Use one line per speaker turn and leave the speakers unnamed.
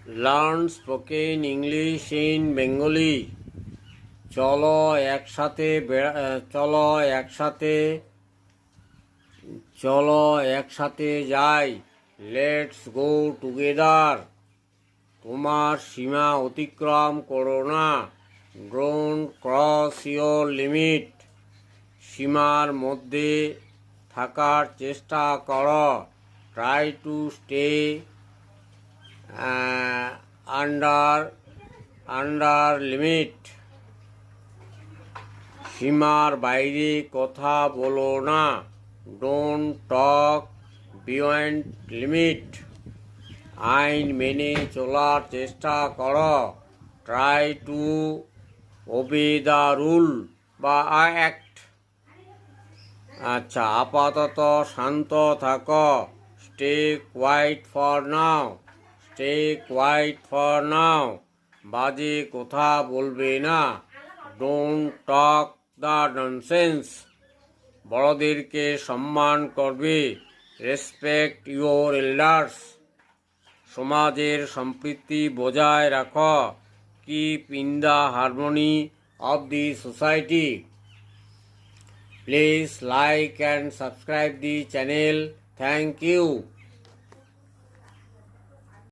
Learn spoken English in Bengali. চলো একসাথে চলো একসাথে যাই। Let's go together. তোমার সীমা অতিক্রম করো না। Don't cross your limit. সীমার মধ্যে থাকার চেষ্টা করো। Try to stay under limit. সীমার বাইরে কথা বলো না। Don't talk beyond limit. আইন মেনে চলার চেষ্টা করো। ট্রাই টু ওবে দ্য রুল বা অ্যাক্ট। আচ্ছা, আপাতত শান্ত থাকো। Stay quiet for now. বাজে কথা বলবে না। Don't talk the nonsense. বড়দেরকে সম্মান করবে। Respect your elders. সমাজের সম্প্রীতি বজায় রাখো। Keep in the harmony of the society. Please like and subscribe the channel. Thank you.